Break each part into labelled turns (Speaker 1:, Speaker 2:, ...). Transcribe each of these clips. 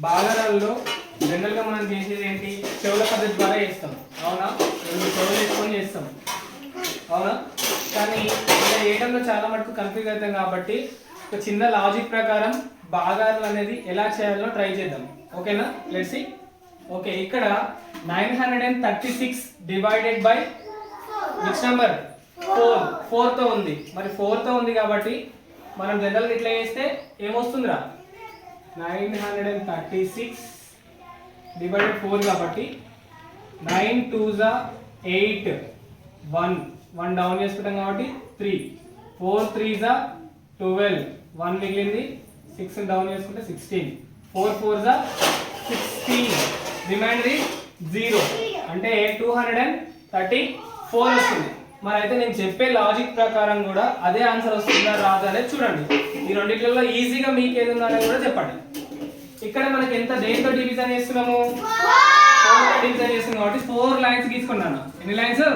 Speaker 1: భాగాలలో జనరల్గా మనం చేసేది ఏంటి, చెవుల పద్ధతి ద్వారా చేస్తాం. అవునా? రెండు చెవులు వేసుకొని చేస్తాం. అవునా? కానీ ఇలా చేయడంలో చాలా మటుకు కన్ఫ్యూజ్ అవుతాం కాబట్టి ఒక చిన్న లాజిక్ ప్రకారం భాగాలు అనేది ఎలా చేయాలో ట్రై చేద్దాం. ఓకేనా? Let's see. ఓకే, ఇక్కడ 936 డివైడెడ్ బై విచ్ నెంబర్? 4 తో ఉంది. మరి 4 తో ఉంది కాబట్టి మనం జనరల్గా ఇట్లా చేస్తే ఏమొస్తుందిరా? 936 డివైడెడ్ 4 కాబట్టి 9 2s 8, 1 డౌన్ చేసుకుంటాం కాబట్టి 3, 4 3s 12, 1 మిగిలింది, 6 డౌన్ చేసుకుంటే 16, 4 4s 16, రిమైండర్ ఇస్ 0 అంటే 234 వస్తుంది. మరి అయితే నేను చెప్పే లాజిక్ ప్రకారం కూడా అదే ఆన్సర్ వస్తుందా రాదా అనేది చూడండి. ఈ రెండిట్లలో ఈజీగా మీకు ఏది ఉందనేది కూడా చెప్పండి. ఇక్కడ మనకి ఎంత దేంతో డివిజన్ చేస్తున్నాము? 4 డివిజన్ చేస్తున్నాం కాబట్టి 4 లైన్స్ గీసుకున్నాను. ఎన్ని లైన్స్?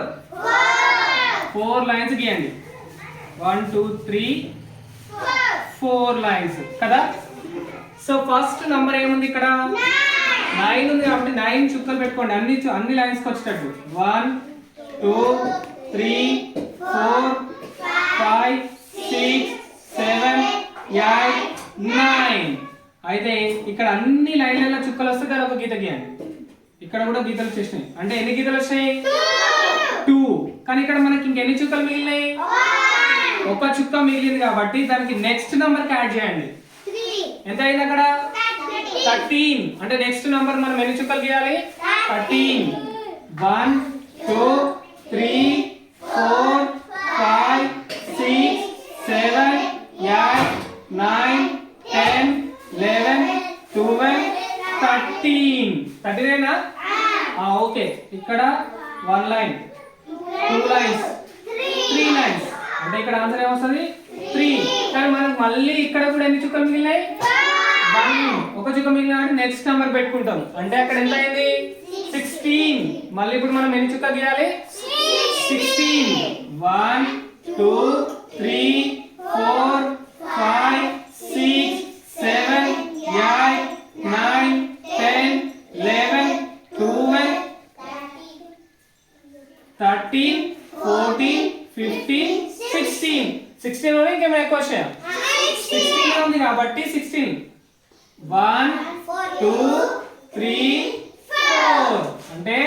Speaker 1: 4 లైన్స్ గీయండి. 1 2 3 4 లైన్స్ కదా. సో ఫస్ట్ నంబర్ ఏముంది ఇక్కడ? 9 ఉంది కాబట్టి 9 చుక్కలు పెట్టుకోండి అన్ని లైన్స్ కి వచ్చేటట్టు. 1 2 3 4 5 6 7 8 9. అయితే ఇక్కడ అన్ని లైన్లలో చుక్కలు వస్తే దాని ఒక గీత గీయండి. ఇక్కడ కూడా గీతలు వచ్చేసినాయి. అంటే ఎన్ని గీతలు వచ్చాయి? 2. కానీ ఇక్కడ మనకి ఇంకెన్ని చుక్కలు మిగిలినాయి? ఒక చుక్క మిగిలింది కాబట్టి దానికి నెక్స్ట్ నంబర్ కి యాడ్ చేయండి. ఎంత అయింది అక్కడ? 13. అంటే నెక్స్ట్ నంబర్ మనం ఎన్ని చుక్కలు గీయాలి? 13. 1 2 3 4 5 6 7 8 9 10 11 12 13. 13 ఓకే. ఇక్కడ 1 లైన్, 2 లైన్స్, 3 లైన్స్. అంటే ఇక్కడ ఆన్సర్ ఏమొస్తుంది? 3. కానీ మనకు మళ్ళీ ఇక్కడ కూడా ఎన్ని చుక్కలు మిగిలినాయి? 1. ఒక చుక్క మిగిలిన నెక్స్ట్ నెంబర్ పెట్టుకుంటాం. అంటే అక్కడ ఎంత అయింది? 16. మళ్ళీ ఇప్పుడు మనం ఎన్ని చుక్క గీయాలి? 16. 1 2 3 4 5 6 7 8 9 10 11 12 13 14 15 16. 16 లోనే ఇంకేమైనా ఎక్కువ వచ్చాయా? 16 ఉంది కాబట్టి 16. 1 2 3 4 అంటే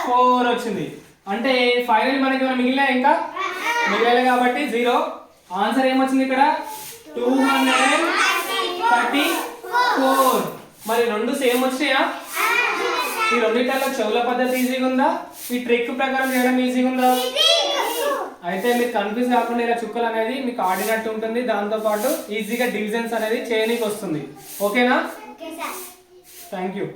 Speaker 1: 4 వచ్చింది. అంటే ఫైనల్ మనకి ఏమైనా మిగిలినా? ఇంకా మిగిలిన కాబట్టి 0. ఆన్సర్ ఏమొచ్చింది ఇక్కడ? 234. మరి రెండు సేమ్ వచ్చినాయా? ఈ రెండిట్లలో చెవుల పద్ధతి ఈజీగా ఉందా? ఈ ట్రిక్ ప్రకారం చేయడం ఈజీగా ఉందా? అయితే మీరు కన్ఫ్యూజ్ కాకుండా ఇలా చుక్కలు అనేది మీకు ఆడినట్టు ఉంటుంది. దాంతో పాటు ఈజీగా డివిజన్స్ అనేది చేయనీకి వస్తుంది. ఓకేనా? Thank you.